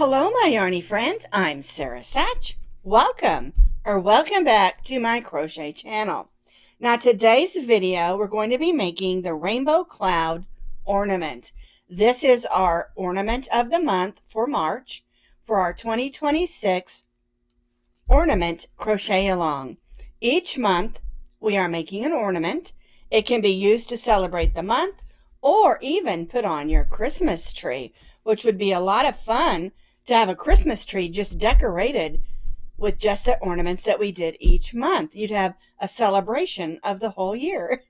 Hello, my yarny friends. I'm Sara Sach. Welcome back to my crochet channel. Now, today's video, we're going to be making the rainbow cloud ornament. This is our ornament of the month for March for our 2026 ornament crochet along. Each month, we are making an ornament. It can be used to celebrate the month or even put on your Christmas tree, which would be a lot of fun to have a Christmas tree just decorated with just the ornaments that we did each month. You'd have a celebration of the whole year.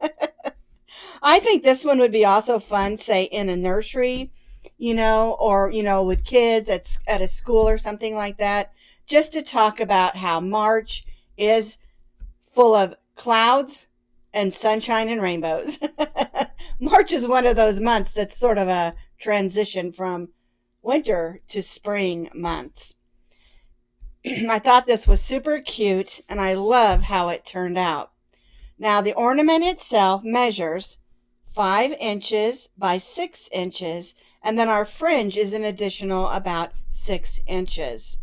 I think this one would be also fun, say in a nursery, or, with kids at a school or something like that, just to talk about how March is full of clouds and sunshine and rainbows. March is one of those months that's sort of a transition from winter to spring months. I thought this was super cute and I love how it turned out. Now the ornament itself measures 5 inches by 6 inches, and then our fringe is an additional about 6 inches.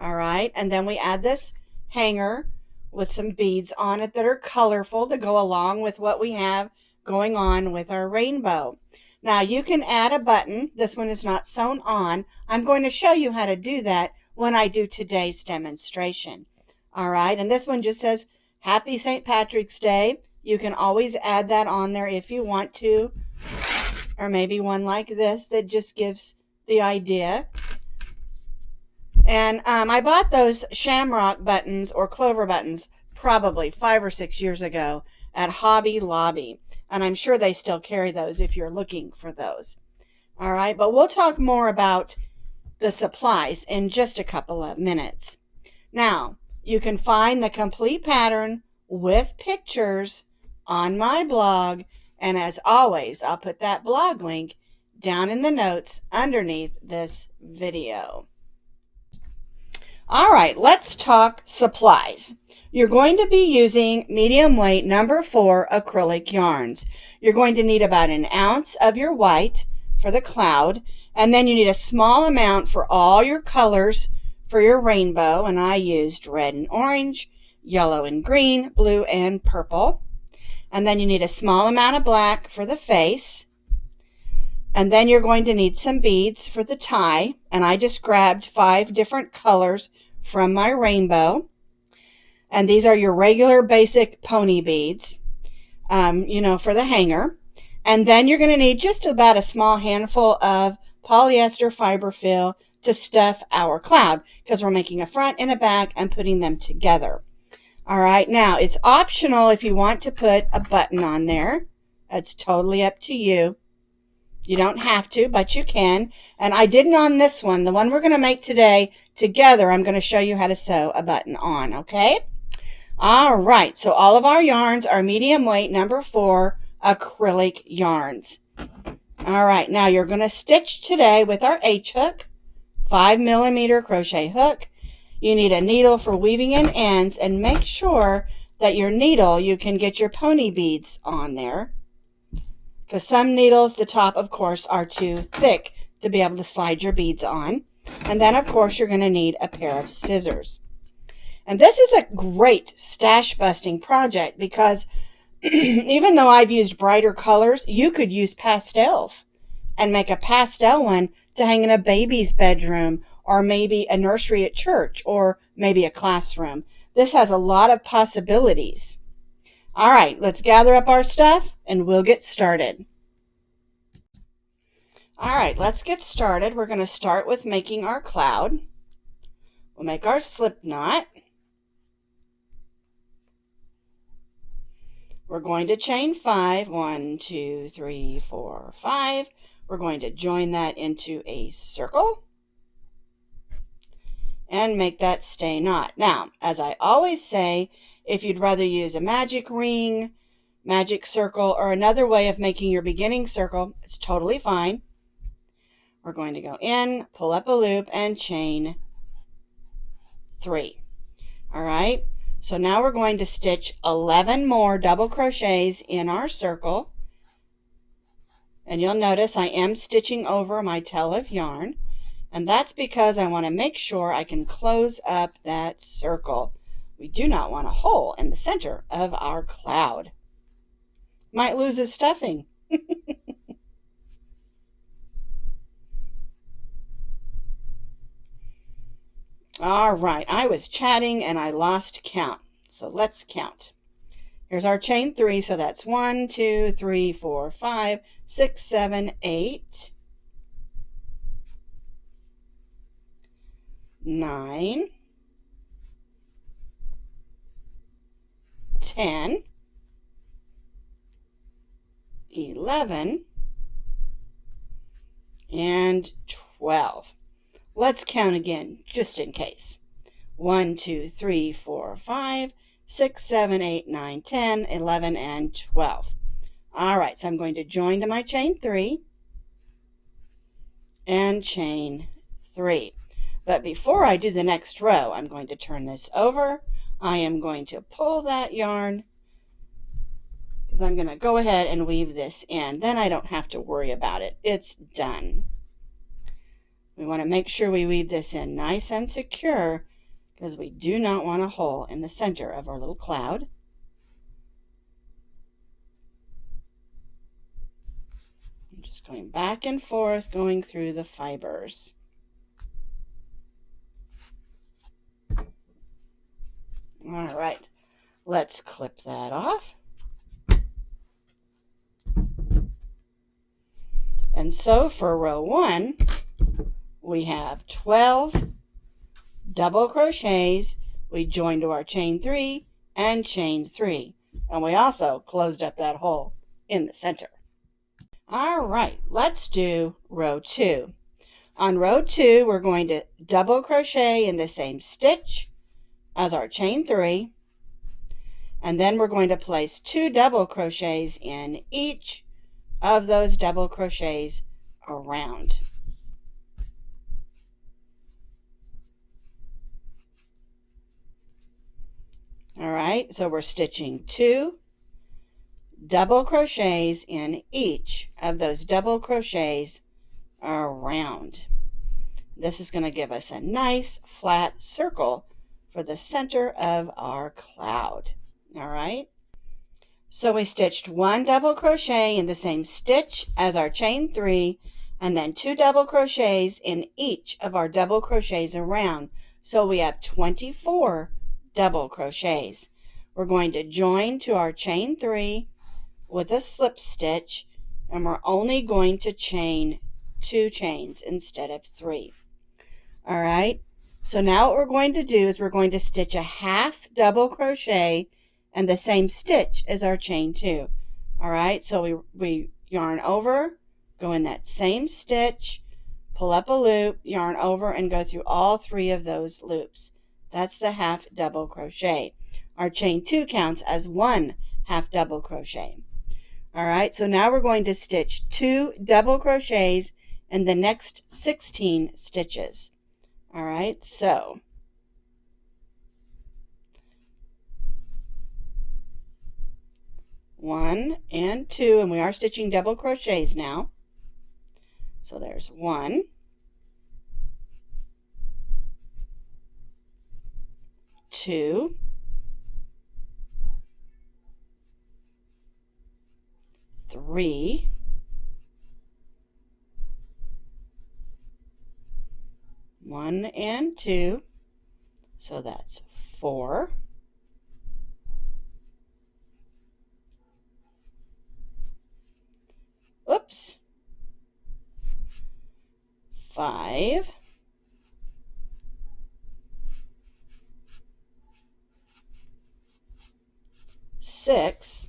All right, and then we add this hanger with some beads on it that are colorful to go along with what we have going on with our rainbow. Now you can add a button. This one is not sewn on. I'm going to show you how to do that when I do today's demonstration. All right, and this one just says Happy St. Patrick's Day. You can always add that on there if you want to, or maybe one like this that just gives the idea. And I bought those shamrock buttons or clover buttons probably 5 or 6 years ago at Hobby Lobby. And I'm sure they still carry those if you're looking for those. All right, but we'll talk more about the supplies in just a couple of minutes. Now, you can find the complete pattern with pictures on my blog. And as always, I'll put that blog link down in the notes underneath this video. All right, let's talk supplies. You're going to be using medium weight number 4 acrylic yarns. You're going to need about 1 ounce of your white for the cloud, and then you need a small amount for all your colors for your rainbow, and I used red and orange, yellow and green, blue and purple. And then you need a small amount of black for the face. And then you're going to need some beads for the tie, and I just grabbed 5 different colors from my rainbow. And these are your regular basic pony beads, for the hanger. And then you're going to need just about a small handful of polyester fiber fill to stuff our cloud, because we're making a front and a back and putting them together. All right, now it's optional if you want to put a button on there. That's totally up to you. You don't have to, but you can. And I didn't on this one. The one we're going to make today together, I'm going to show you how to sew a button on, okay? All right, so all of our yarns are medium weight number 4 acrylic yarns. All right, now you're going to stitch today with our H hook, 5mm crochet hook. You need a needle for weaving in ends, and make sure that your needle, you can get your pony beads on there, because some needles, the top, of course, are too thick to be able to slide your beads on. And then, of course, you're going to need a pair of scissors. And this is a great stash busting project because even though I've used brighter colors, you could use pastels and make a pastel one to hang in a baby's bedroom, or maybe a nursery at church, or maybe a classroom. This has a lot of possibilities. All right, let's gather up our stuff and we'll get started. All right, let's get started. We're going to start with making our cloud. We'll make our slip knot. We're going to chain 5. 1, 2, 3, 4, 5. We're going to join that into a circle and make that stay knot. Now, as I always say, if you'd rather use a magic ring, magic circle, or another way of making your beginning circle, it's totally fine. We're going to go in, pull up a loop, and chain 3. All right, so now we're going to stitch 11 more double crochets in our circle. And you'll notice I am stitching over my tail of yarn. And that's because I want to make sure I can close up that circle. We do not want a hole in the center of our cloud. Might lose his stuffing. All right, I was chatting and I lost count. So let's count. Here's our chain 3, so that's 1, 2, 3, 4, 5, 6, 7, 8, 9, 10, 11, and 12. Let's count again, just in case. 1, 2, 3, 4, 5, 6, 7, 8, 9, 10, 11, and 12. All right, so I'm going to join to my chain 3 and chain 3. But before I do the next row, I'm going to turn this over. I am going to pull that yarn because I'm going to go ahead and weave this in. Then I don't have to worry about it. It's done. We want to make sure we weave this in nice and secure because we do not want a hole in the center of our little cloud. I'm just going back and forth, going through the fibers. All right, let's clip that off. And so for row 1, we have 12 double crochets. We joined to our chain 3 and chained 3. And we also closed up that hole in the center. All right, let's do row 2. On row 2, we're going to double crochet in the same stitch as our chain 3. And then we're going to place 2 double crochets in each of those double crochets around. All right, so we're stitching 2 double crochets in each of those double crochets around. This is going to give us a nice flat circle for the center of our cloud. All right, so we stitched 1 double crochet in the same stitch as our chain 3 and then 2 double crochets in each of our double crochets around. So we have 24 double crochets. We're going to join to our chain 3 with a slip stitch, and we're only going to chain 2 chains instead of 3. All right, so now what we're going to do is we're going to stitch a half double crochet and the same stitch as our chain 2. All right, so we yarn over, go in that same stitch, pull up a loop, yarn over, and go through all 3 of those loops. That's the half double crochet. Our chain 2 counts as 1 half double crochet. All right, so now we're going to stitch 2 double crochets in the next 16 stitches. All right, so one and 2, and we are stitching double crochets now. So there's 1, 2, 3, 1 and 2, so that's 4, 5, 6,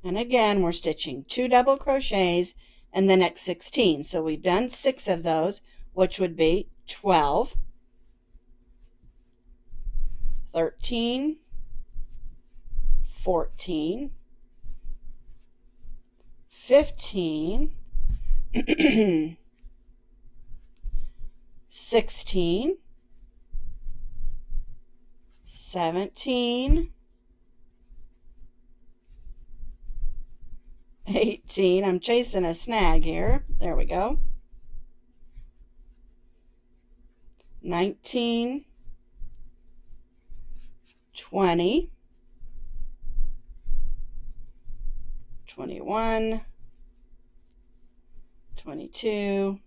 and again we're stitching 2 double crochets in the next 16. So we've done 6 of those, which would be 12, 13, 14, 15, 16, 17, 18. I'm chasing a snag here. There we go. 19, 20, 21, 22,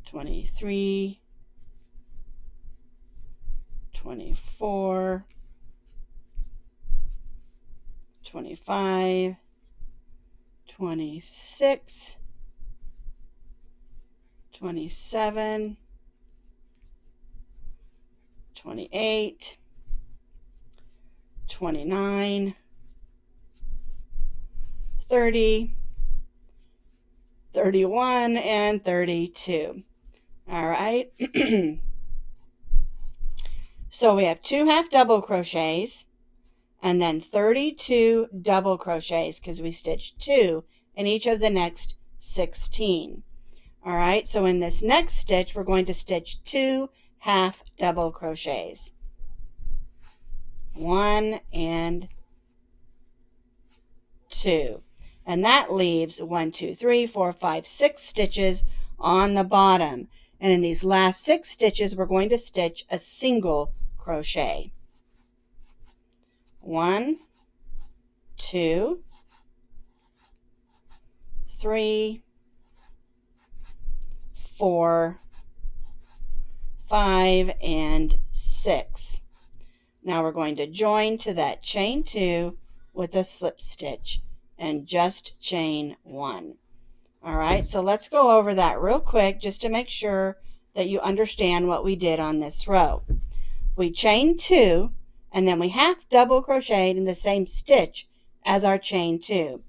23, 24, 25, 26, 27, 28, 29, 30, 31, and 32. All right. So we have 2 half double crochets and then 32 double crochets because we stitched 2 in each of the next 16. All right, so in this next stitch, we're going to stitch 2 half double crochets. 1 and 2. And that leaves 1, 2, 3, 4, 5, 6 stitches on the bottom. And in these last 6 stitches, we're going to stitch a single crochet. 1, 2, 3, 4, 5, and 6. Now we're going to join to that chain 2 with a slip stitch and just chain 1. All right, so let's go over that real quick just to make sure that you understand what we did on this row. We chained 2 and then we half double crocheted in the same stitch as our chain 2.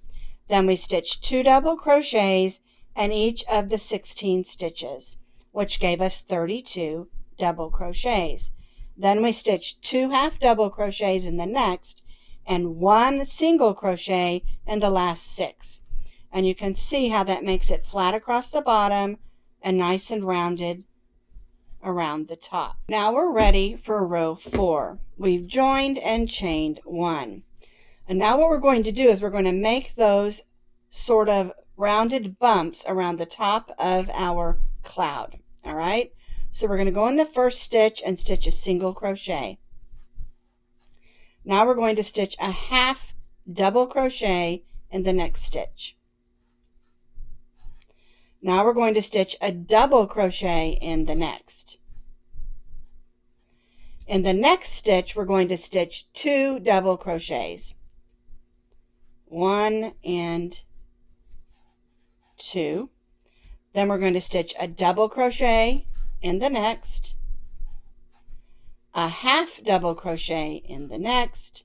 Then we stitched 2 double crochets in each of the 16 stitches, which gave us 32 double crochets. Then we stitched 2 half double crochets in the next and 1 single crochet in the last 6. And you can see how that makes it flat across the bottom and nice and rounded around the top. Now we're ready for row 4. We've joined and chained 1. And now what we're going to do is we're going to make those sort of rounded bumps around the top of our cloud. All right? So we're going to go in the first stitch and stitch a single crochet. Now we're going to stitch a half double crochet in the next stitch. Now we're going to stitch a double crochet in the next. In the next stitch, we're going to stitch 2 double crochets. 1 and 2. Then we're going to stitch a double crochet in the next, a half double crochet in the next,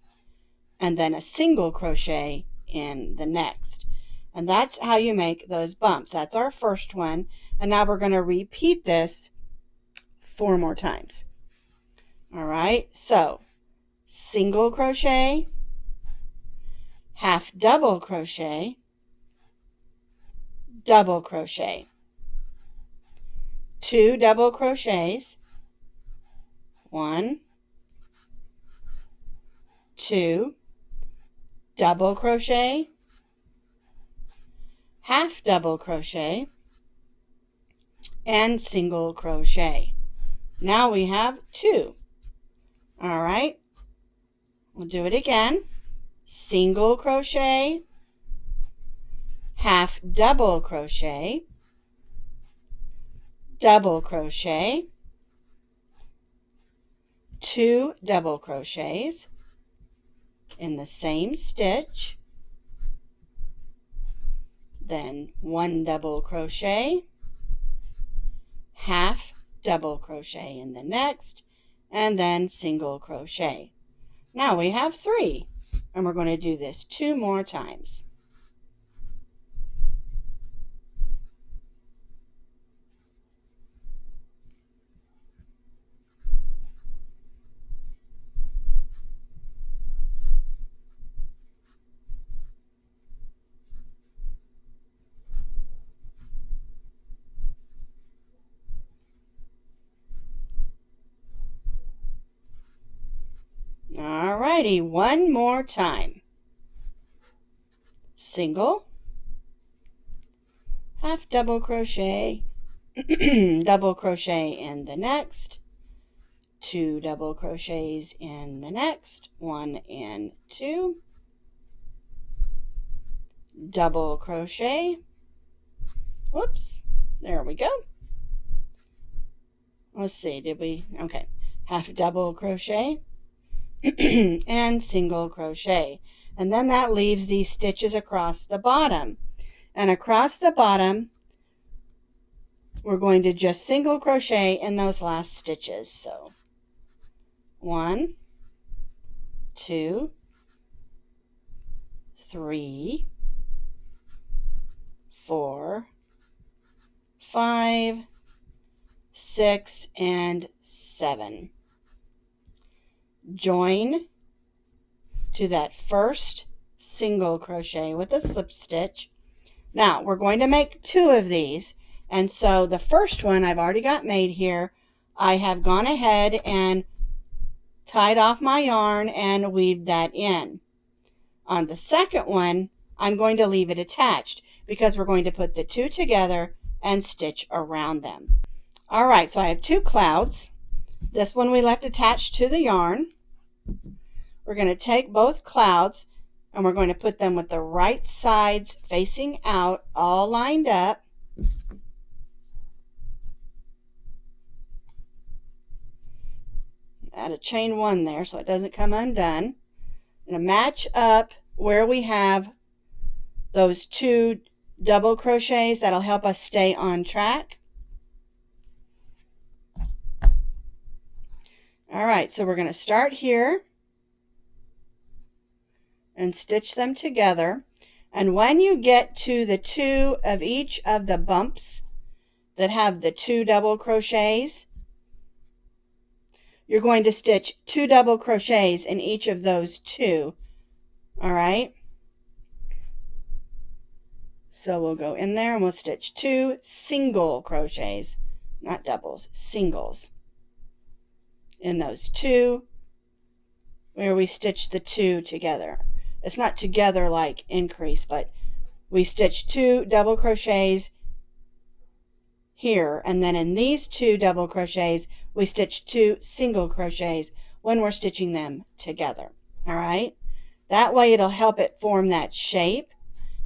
and then a single crochet in the next. And that's how you make those bumps. That's our first one. And now we're going to repeat this 4 more times. All right, so single crochet, half double crochet, double crochet, 2 double crochets, 1, 2, double crochet, half double crochet, and single crochet. Now we have 2. All right, we'll do it again. Single crochet, half double crochet, double crochet, 2 double crochets in the same stitch, then 1 double crochet, half double crochet in the next, and then single crochet. Now we have 3, and we're going to do this 2 more times. Alrighty, 1 more time. Single, half double crochet, double crochet in the next, 2 double crochets in the next, 1 and 2, double crochet, whoops, there we go. Let's see, did we, okay, half double crochet and single crochet. And then that leaves these stitches across the bottom. And across the bottom, we're going to just single crochet in those last stitches. So 1, 2, 3, 4, 5, 6, and 7. Join to that first single crochet with a slip stitch. Now we're going to make 2 of these, and so the first one I've already got made here. I have gone ahead and tied off my yarn and weaved that in. On the second one, I'm going to leave it attached because we're going to put the 2 together and stitch around them. All right, so I have 2 clouds. This one we left attached to the yarn. We're going to take both clouds and we're going to put them with the right sides facing out, all lined up. Add a chain 1 there so it doesn't come undone. I'm going to match up where we have those 2 double crochets. That'll help us stay on track. All right, so we're going to start here and stitch them together. And when you get to the 2 of each of the bumps that have the 2 double crochets, you're going to stitch 2 double crochets in each of those 2. All right, so we'll go in there and we'll stitch 2 single crochets, not doubles, singles, in those 2 where we stitch the 2 together. It's not together like increase, but we stitch 2 double crochets here, and then in these 2 double crochets we stitch 2 single crochets when we're stitching them together. All right, that way it'll help it form that shape,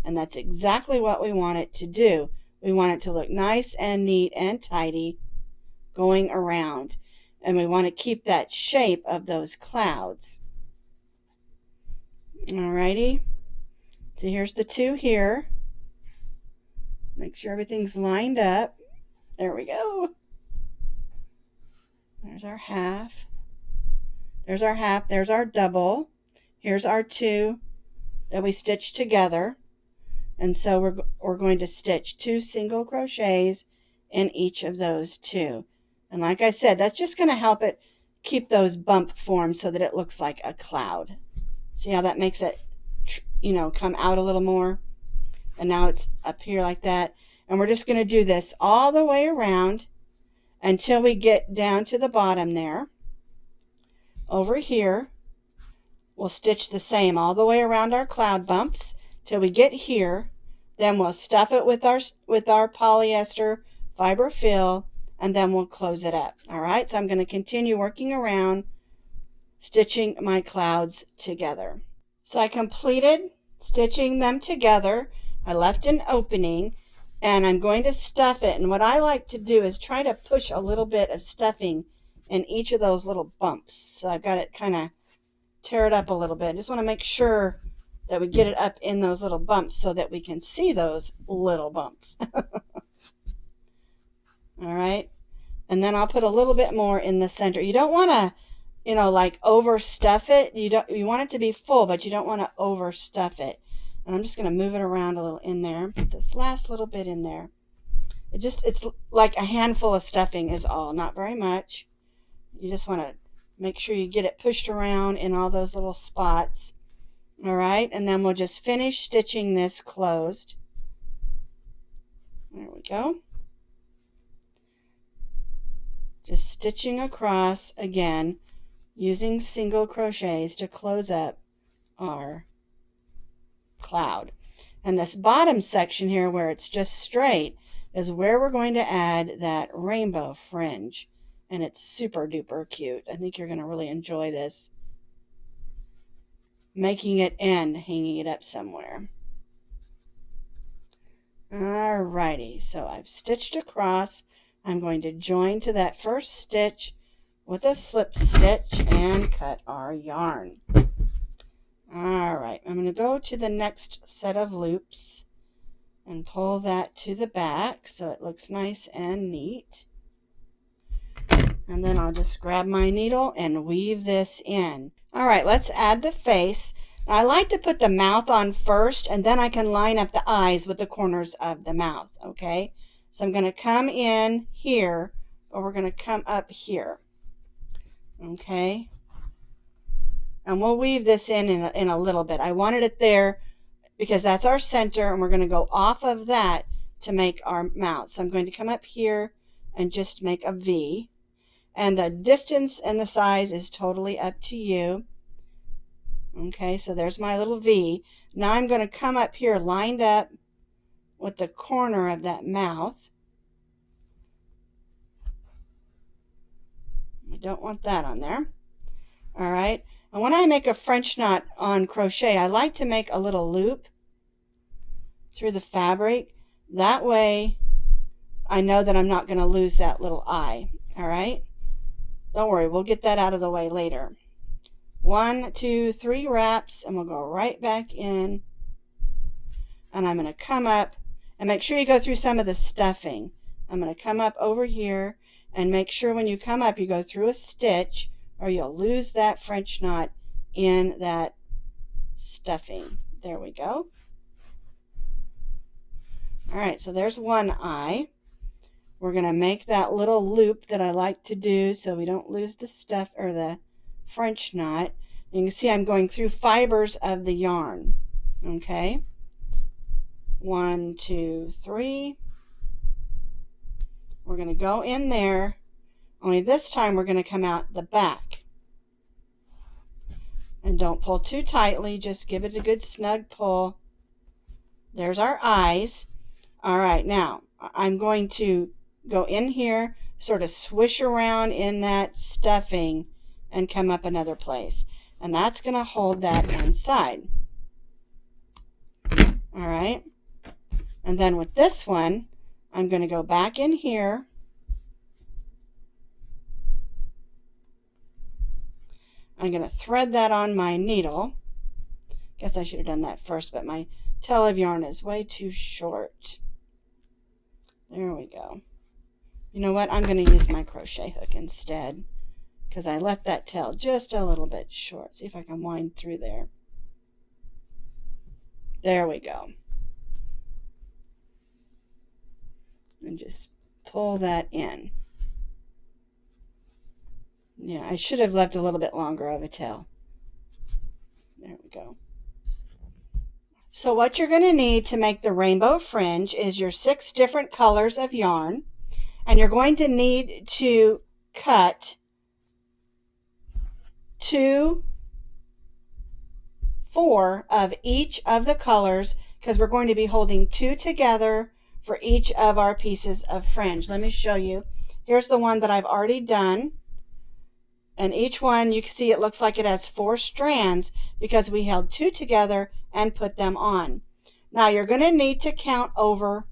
and that's exactly what we want it to do. We want it to look nice and neat and tidy going around, and we want to keep that shape of those clouds. Alrighty, so here's the 2 here. Make sure everything's lined up. There we go. There's our half. There's our half. There's our double. Here's our 2 that we stitched together. And so we're going to stitch 2 single crochets in each of those 2. And like I said, that's just going to help it keep those bump forms so that it looks like a cloud. See how that makes it, come out a little more? And now it's up here like that. And we're just going to do this all the way around until we get down to the bottom there. Over here, we'll stitch the same all the way around our cloud bumps till we get here. Then we'll stuff it with our polyester fiber fill, and then we'll close it up. All right, so I'm going to continue working around, stitching my clouds together. So I completed stitching them together. I left an opening, and I'm going to stuff it. And what I like to do is try to push a little bit of stuffing in each of those little bumps. So I've got it kind of tear it up a little bit. I just want to make sure that we get it up in those little bumps so that we can see those little bumps. All right, and then I'll put a little bit more in the center. You don't want to, like overstuff it. You want it to be full, but you don't want to overstuff it. And I'm just going to move it around a little in there. Put this last little bit in there. It's like a handful of stuffing is all, not very much. You just want to make sure you get it pushed around in all those little spots. All right, and then we'll just finish stitching this closed. There we go. Just stitching across again, using single crochets to close up our cloud. And this bottom section here where it's just straight, is where we're going to add that rainbow fringe. And it's super duper cute. I think you're going to really enjoy this. Making it and hanging it up somewhere. Alrighty, so I've stitched across. I'm going to join to that first stitch with a slip stitch and cut our yarn. Alright, I'm going to go to the next set of loops and pull that to the back so it looks nice and neat. And then I'll just grab my needle and weave this in. Alright, let's add the face. Now, I like to put the mouth on first, and then I can line up the eyes with the corners of the mouth, okay? So I'm going to come in here, or we're going to come up here, okay? And we'll weave this in a little bit. I wanted it there because that's our center, and we're going to go off of that to make our mouth. So I'm going to come up here and just make a V. And the distance and the size is totally up to you. Okay, so there's my little V. Now I'm going to come up here lined up with the corner of that mouth. We don't want that on there. All right, and when I make a French knot on crochet, I like to make a little loop through the fabric. That way I know that I'm not going to lose that little eye. All right, don't worry, we'll get that out of the way later. 1, 2, 3 wraps, and we'll go right back in. And I'm going to come up and make sure you go through some of the stuffing. I'm going to come up over here and make sure when you come up you go through a stitch, or you'll lose that French knot in that stuffing. There we go. All right, so there's one eye. We're going to make that little loop that I like to do so we don't lose the stuff or the French knot. You can see I'm going through fibers of the yarn. Okay. 1, 2, 3. We're going to go in there, only this time we're going to come out the back. And don't pull too tightly, just give it a good snug pull. There's our eyes. All right, now I'm going to go in here, sort of swish around in that stuffing and come up another place. And that's going to hold that one side. All right. And then with this one, I'm going to go back in here. I'm going to thread that on my needle. Guess I should have done that first, but my tail of yarn is way too short. There we go. You know what? I'm going to use my crochet hook instead because I left that tail just a little bit short. See if I can wind through there. There we go. And just pull that in. Yeah, I should have left a little bit longer of a tail. There we go. So what you're going to need to make the rainbow fringe is your 6 different colors of yarn. And you're going to need to cut 2, 4 of each of the colors because we're going to be holding 2 together for each of our pieces of fringe. Let me show you. Here's the one that I've already done. And each one, you can see it looks like it has 4 strands because we held 2 together and put them on. Now you're going to need to count over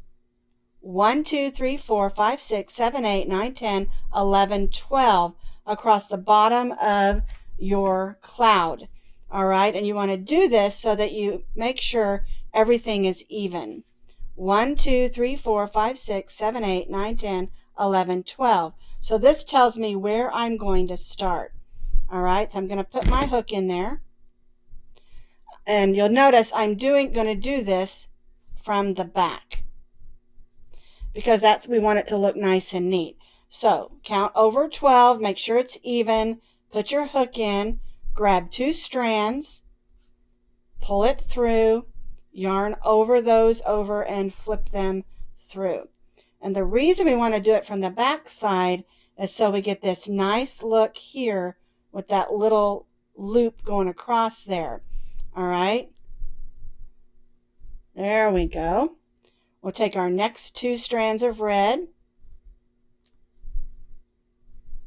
1, 2, 3, 4, 5, 6, 7, 8, 9, 10, 11, 12 across the bottom of your cloud. All right, and you want to do this so that you make sure everything is even. 1, 2, 3, 4, 5, 6, 7, 8, 9, 10, 11, 12. So this tells me where I'm going to start. All right, so I'm going to put my hook in there. And you'll notice I'm going to do this from the back because we want it to look nice and neat. So count over 12, make sure it's even, put your hook in, grab 2 strands, pull it through, yarn over those over and flip them through. And the reason we want to do it from the back side is so we get this nice look here with that little loop going across there. All right, there we go. We'll take our next 2 strands of red.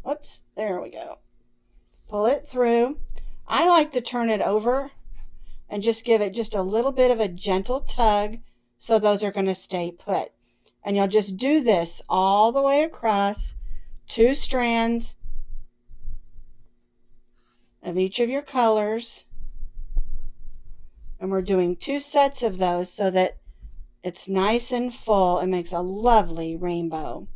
Whoops, there we go. Pull it through. I like to turn it over and just give it just a little bit of a gentle tug so those are going to stay put. And you'll just do this all the way across, 2 strands of each of your colors. And we're doing 2 sets of those so that it's nice and full and makes a lovely rainbow.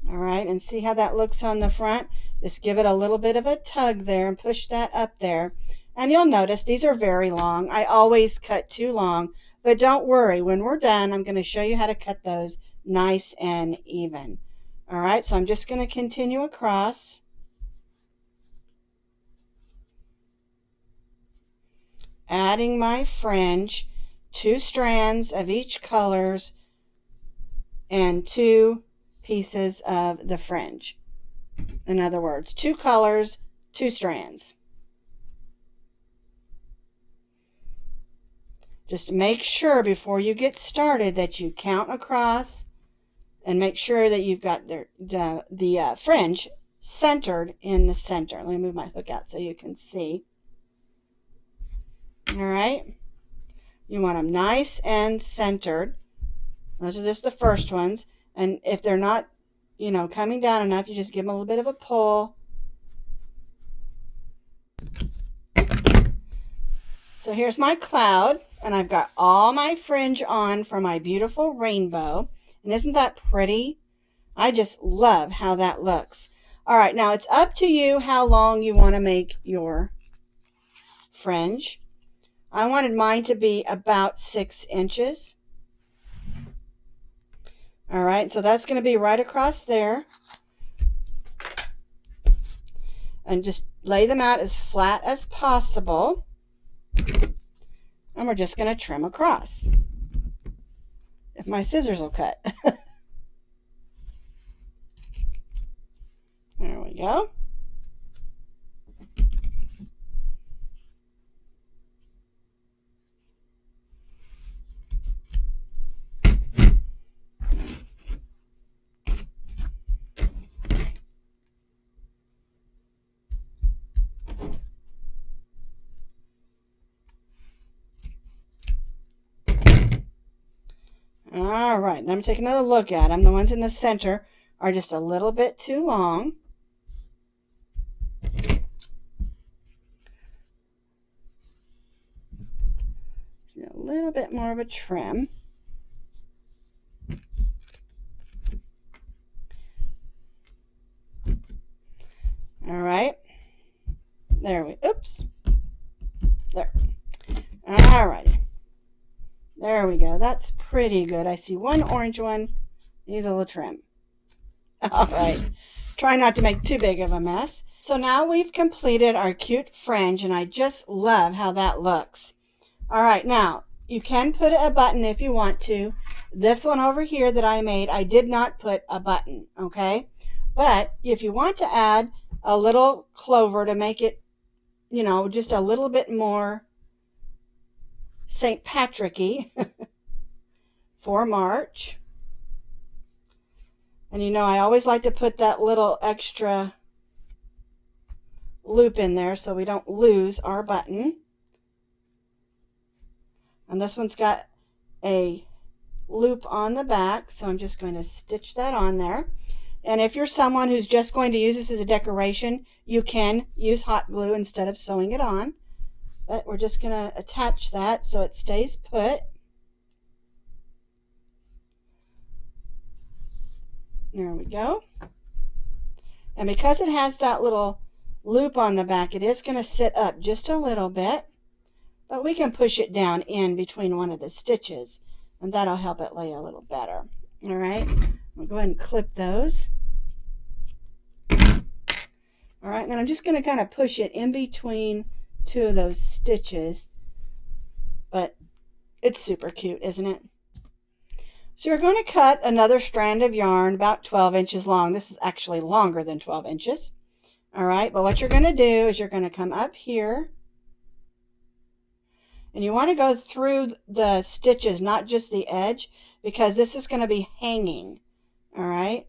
All right, and see how that looks on the front? Just give it a little bit of a tug there and push that up there. And you'll notice these are very long. I always cut too long, but don't worry. When we're done, I'm going to show you how to cut those nice and even. All right, so I'm just going to continue across. Adding my fringe, 2 strands of each colors and 2 pieces of the fringe. In other words, 2 colors, 2 strands. Just make sure before you get started that you count across and make sure that you've got the fringe centered in the center. Let me move my hook out so you can see. All right. You want them nice and centered. Those are just the first ones. And if they're not, coming down enough, you just give them a little bit of a pull. So here's my cloud, and I've got all my fringe on for my beautiful rainbow. And isn't that pretty? I just love how that looks. All right, now it's up to you how long you want to make your fringe. I wanted mine to be about 6 inches. All right, so that's going to be right across there. And just lay them out as flat as possible. And we're just going to trim across. If my scissors will cut. There we go. All right, let me take another look at them. The ones in the center are just a little bit too long. A little bit more of a trim. All right. Oops. There. All righty. There we go. That's pretty good. I see one orange one. Needs a little trim. All right. Try not to make too big of a mess. So now we've completed our cute fringe, and I just love how that looks. All right. Now, you can put a button if you want to. This one over here that I made, I did not put a button, okay? But if you want to add a little clover to make it, just a little bit more St. Patrick-y for March. And I always like to put that little extra loop in there so we don't lose our button. And this one's got a loop on the back, so I'm just going to stitch that on there. And if you're someone who's just going to use this as a decoration, you can use hot glue instead of sewing it on. But we're just going to attach that so it stays put. There we go. And because it has that little loop on the back, it is going to sit up just a little bit. But we can push it down in between one of the stitches, and that'll help it lay a little better. All right. We'll go ahead and clip those. All right, and then I'm just going to kind of push it in between 2 of those stitches. But it's super cute, isn't it? So you're going to cut another strand of yarn about 12 inches long. This is actually longer than 12 inches. All right, but what you're going to do is you're going to come up here, and you want to go through the stitches, not just the edge, because this is going to be hanging. All right,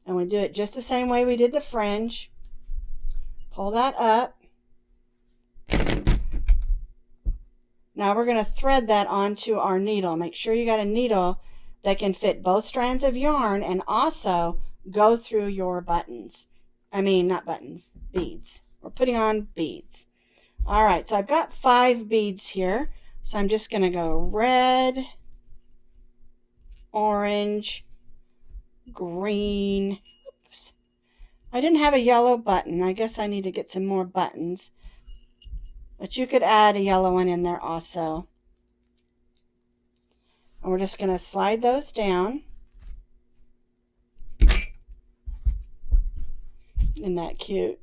and we do it just the same way we did the fringe. Pull that up. Now we're going to thread that onto our needle. Make sure you got a needle that can fit both strands of yarn and also go through your buttons. I mean, not buttons, beads. We're putting on beads. All right, so I've got 5 beads here. So I'm just going to go red, orange, green. Oops. I didn't have a yellow button. I guess I need to get some more buttons. But you could add a yellow one in there also. And we're just going to slide those down. Isn't that cute?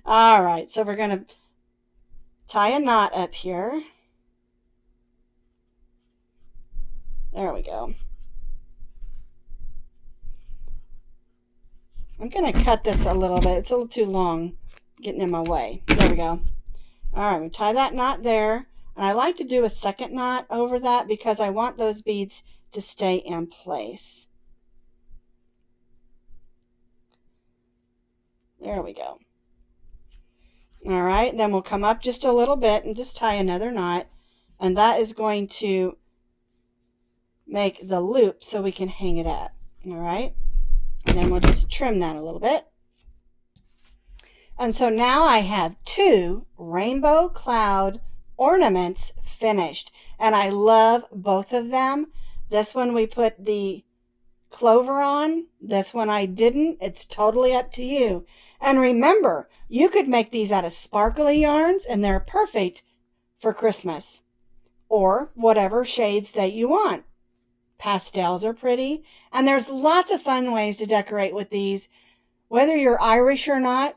All right, so we're going to tie a knot up here. There we go. I'm going to cut this a little bit. It's a little too long, getting in my way. There we go. All right, we tie that knot there. And I like to do a second knot over that because I want those beads to stay in place. There we go. All right, then we'll come up just a little bit and just tie another knot. And that is going to make the loop so we can hang it up. All right, and then we'll just trim that a little bit. And so now I have 2 rainbow cloud ornaments finished. And I love both of them. This one we put the clover on. This one I didn't. It's totally up to you. And remember, you could make these out of sparkly yarns and they're perfect for Christmas or whatever shades that you want. Pastels are pretty. And there's lots of fun ways to decorate with these. Whether you're Irish or not,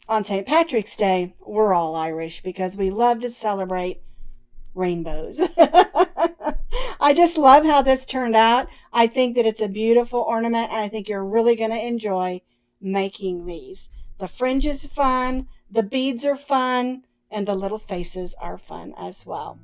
on St. Patrick's Day, we're all Irish because we love to celebrate rainbows. I just love how this turned out. I think that it's a beautiful ornament, and I think you're really going to enjoy making these. The fringe is fun, the beads are fun, and the little faces are fun as well.